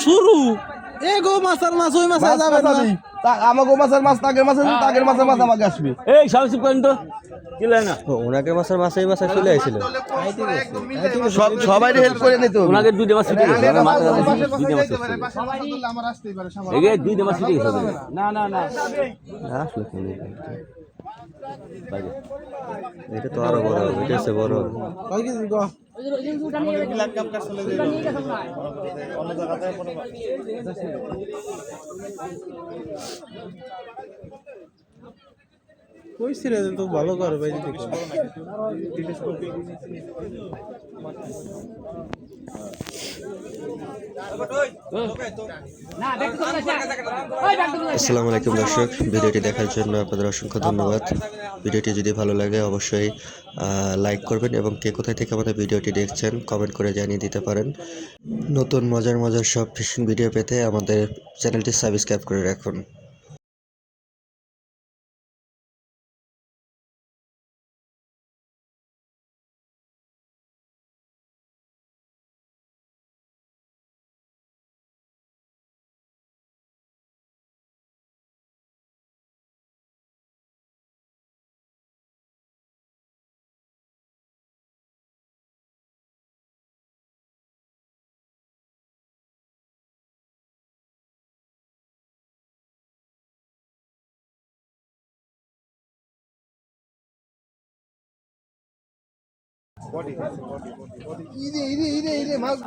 শুরু এগো মাছের মাছ ওই মাছ যাবে না আমাগো মাছের মাছ তাগের মাছের তাগের মাছের মাছ আমাকে আসবে এই সাহসী করেন তো কি লাগে না ওনাকে মাছের মাছ এই মাছে চলে আইছিল সবাই হেল্প করে নিত ওনাকে দুইটা মাছ ছুটে গেছে আমার মাথা দুইটা মাছ আমার আসতেই পারে এই যে দুইটা মাছ ছুটে গেছে না না না আসলে এটা তো আরো বড় এটা হচ্ছে বড় কয় কেজি গো কই ছিল তো ভালো করে ভাই দেখো আসসালামু আলাইকুম দর্শক, ভিডিওটি দেখার জন্য আপনাদের অসংখ্য ধন্যবাদ। ভিডিওটি যদি ভালো লাগে অবশ্যই লাইক করবেন এবং কে কোথায় থেকে আমাদের ভিডিওটি দেখছেন কমেন্ট করে জানিয়ে দিতে পারেন। নতুন মজার মজার সব ফিশিং ভিডিও পেতে আমাদের চ্যানেলটি সাবস্ক্রাইব করে রাখুন।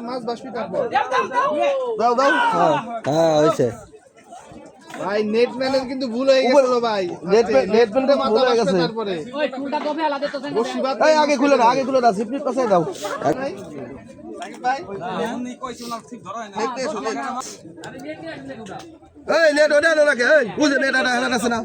মাছ বাসপি থাকবো দাও দাও হ্যাঁ হয়েছে ভাই নেটম্যানের কিন্তু ভুল হয়ে গেল ভাই নেটম্যানটা ভুল হয়ে গেছে তারপরে ওই টুলটা তো ফেলা দে তো এই আগে খুলে না সিপনি পাশে দাও এই নেট ওটা রাখে এই বুঝে নেট এটা আছে না